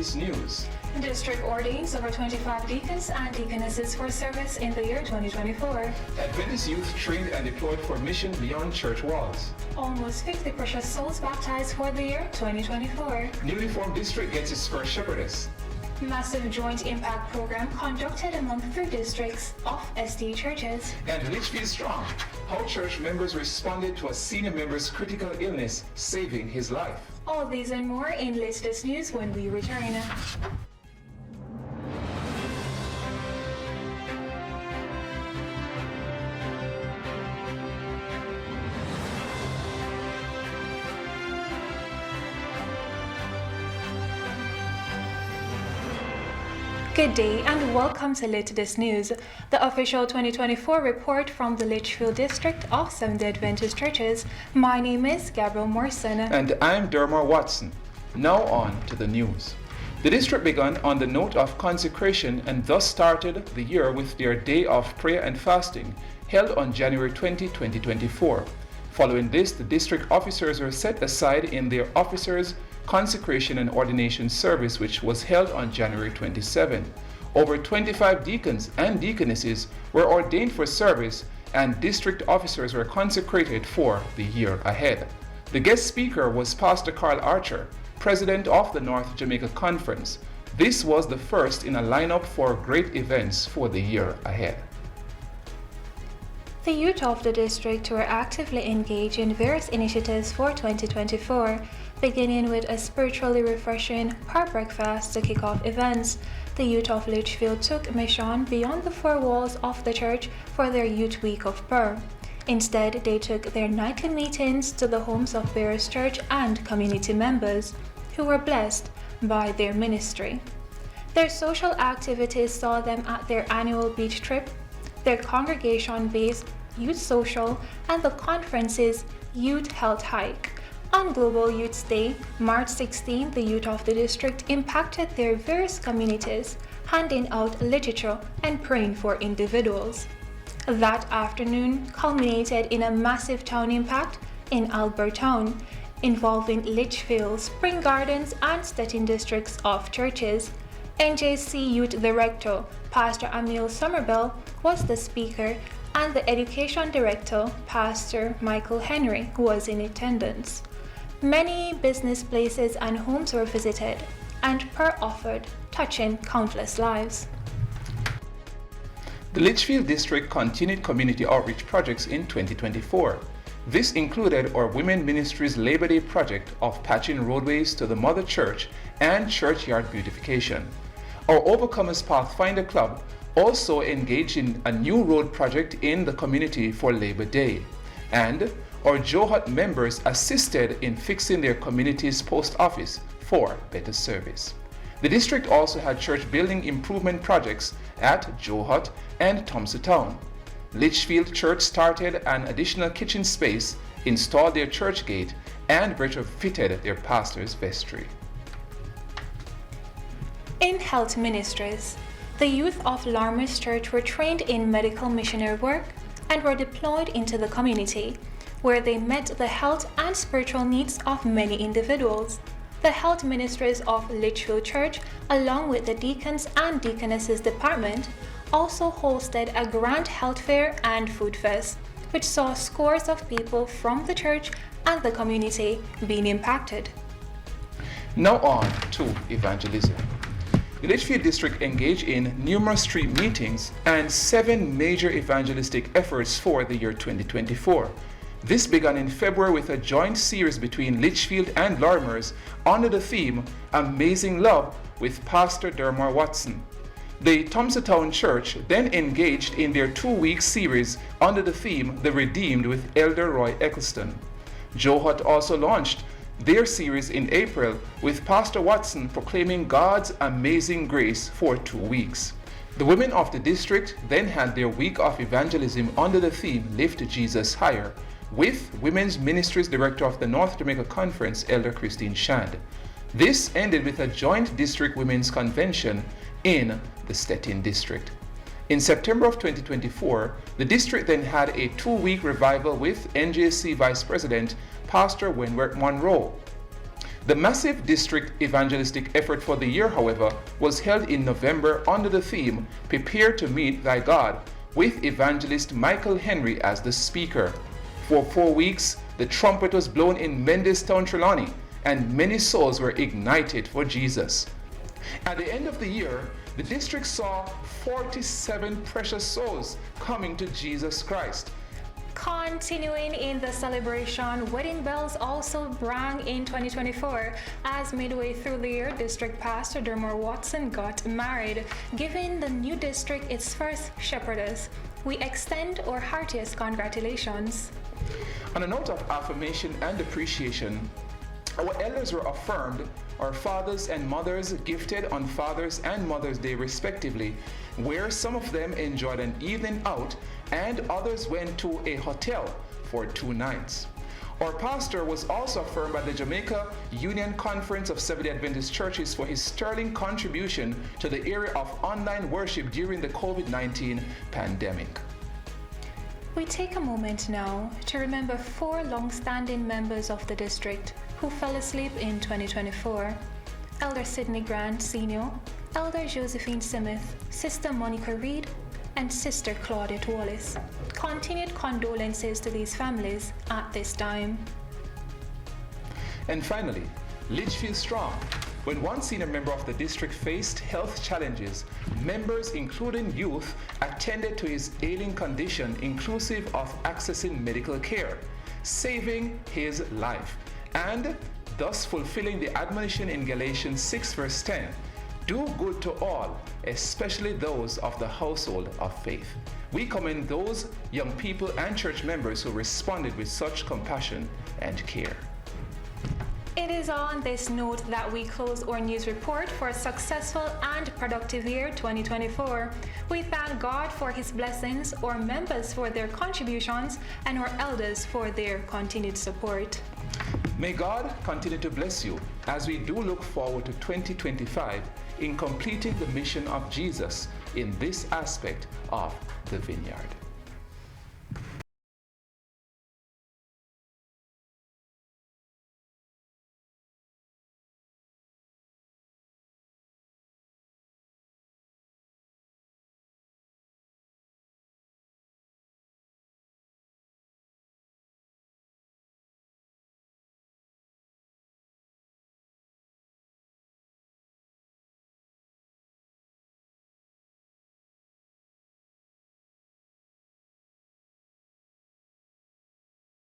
latest news. The district ordains over 25 deacons and deaconesses for service in the year 2024. Adventist youth trained and deployed for mission beyond church walls. Almost 50 precious souls baptized for the year 2024. Newly formed district gets its first shepherdess. Massive joint impact program conducted among 3 districts of SD churches. And Litchfield strong. How church members responded to a senior member's critical illness, saving his life. All these and more in latest news when we return. Good day and welcome to latest news, the official 2024 report from the Litchfield district of Seventh-day Adventist churches. My name is Gabriel Morrison. And I'm Dermar Watson. Now on to the news. The district began on the note of consecration and thus started the year with their day of prayer and fasting held on January 20, 2024. Following this, the district officers were set aside in their officers' consecration and ordination service, which was held on January 27. Over 25 deacons and deaconesses were ordained for service, and district officers were consecrated for the year ahead. The guest speaker was Pastor Carl Archer, president of the North Jamaica Conference. This was the first in a lineup for great events for the year ahead. The youth of the district were actively engaged in various initiatives for 2024, beginning with a spiritually refreshing prayer breakfast to kick off events. The youth of Litchfield took mission beyond the 4 walls of the church for their Youth Week of Prayer. Instead, they took their nightly meetings to the homes of various church and community members who were blessed by their ministry. Their social activities saw them at their annual beach trip, their congregation-based youth social, and the conference's youth health hike. On Global Youth Day, March 16, the youth of the district impacted their various communities, handing out literature and praying for individuals. That afternoon culminated in a massive town impact in Albertown, involving Litchfield, Spring Gardens, and Stettin districts of churches. NJC Youth Director Pastor Emil Somerville was the speaker, and the Education Director Pastor Michael Henry was in attendance. Many business places and homes were visited, and prayer offered, touching countless lives. The Litchfield district continued community outreach projects in 2024. This included our Women Ministries Labor Day project of patching roadways to the Mother Church and churchyard beautification. Our Overcomers Pathfinder Club also engaged in a new road project in the community for Labor Day. And our Joe Hut members assisted in fixing their community's post office for better service. The district also had church building improvement projects at Joe Hut and Thompson. Litchfield Church started an additional kitchen space, installed their church gate, and retrofitted their pastor's vestry. In health ministries, the youth of Larmer's Church were trained in medical missionary work and were deployed into the community, where they met the health and spiritual needs of many individuals. The health ministries of Litchfield Church, along with the deacons and deaconesses department, also hosted a grand health fair and food fest, which saw scores of people from the church and the community being impacted. Now on to evangelism. The Litchfield district engaged in numerous street meetings and 7 major evangelistic efforts for the year 2024. This began in February with a joint series between Litchfield and Larmer's under the theme Amazing Love with Pastor Dermar Watson. The Thompson Church then engaged in their 2-week series under the theme The Redeemed with Elder Roy Eccleston. Joe Hut also launched their series in April with Pastor Watson proclaiming God's amazing grace for 2 weeks. The women of the district then had their week of evangelism under the theme Lift Jesus Higher, with Women's Ministries Director of the North Jamaica Conference, Elder Christine Shand. This ended with a joint district women's convention in the Stettin district. In September of 2024, the district then had a 2-week revival with NJC Vice President Pastor Wentworth Monroe. The massive district evangelistic effort for the year, however, was held in November under the theme Prepare to Meet Thy God, with evangelist Michael Henry as the speaker. For 4 weeks, the trumpet was blown in Mendestown, Trelawney, and many souls were ignited for Jesus. At the end of the year, the district saw 47 precious souls coming to Jesus Christ. Continuing in the celebration, wedding bells also rang in 2024 as midway through the year, District Pastor Dermot Watson got married, giving the new district its first shepherdess. We extend our heartiest congratulations. On a note of affirmation and appreciation, our elders were affirmed, our fathers and mothers gifted on Father's and Mother's Day respectively, where some of them enjoyed an evening out and others went to a hotel for 2 nights. Our pastor was also affirmed by the Jamaica Union Conference of Seventh-day Adventist Churches for his sterling contribution to the area of online worship during the COVID-19 pandemic. We take a moment now to remember 4 long-standing members of the district who fell asleep in 2024. Elder Sidney Grant Sr., Elder Josephine Smith, Sister Monica Reed, and Sister Claudette Wallace. Continued condolences to these families at this time. And finally, Litchfield Strong. When one senior member of the district faced health challenges, members, including youth, attended to his ailing condition, inclusive of accessing medical care, saving his life, and thus fulfilling the admonition in Galatians 6 verse 10, do good to all, especially those of the household of faith. We commend those young people and church members who responded with such compassion and care. It is on this note that we close our news report for a successful and productive year 2024. We thank God for His blessings, our members for their contributions, and our elders for their continued support. May God continue to bless you as we do look forward to 2025 in completing the mission of Jesus in this aspect of the vineyard.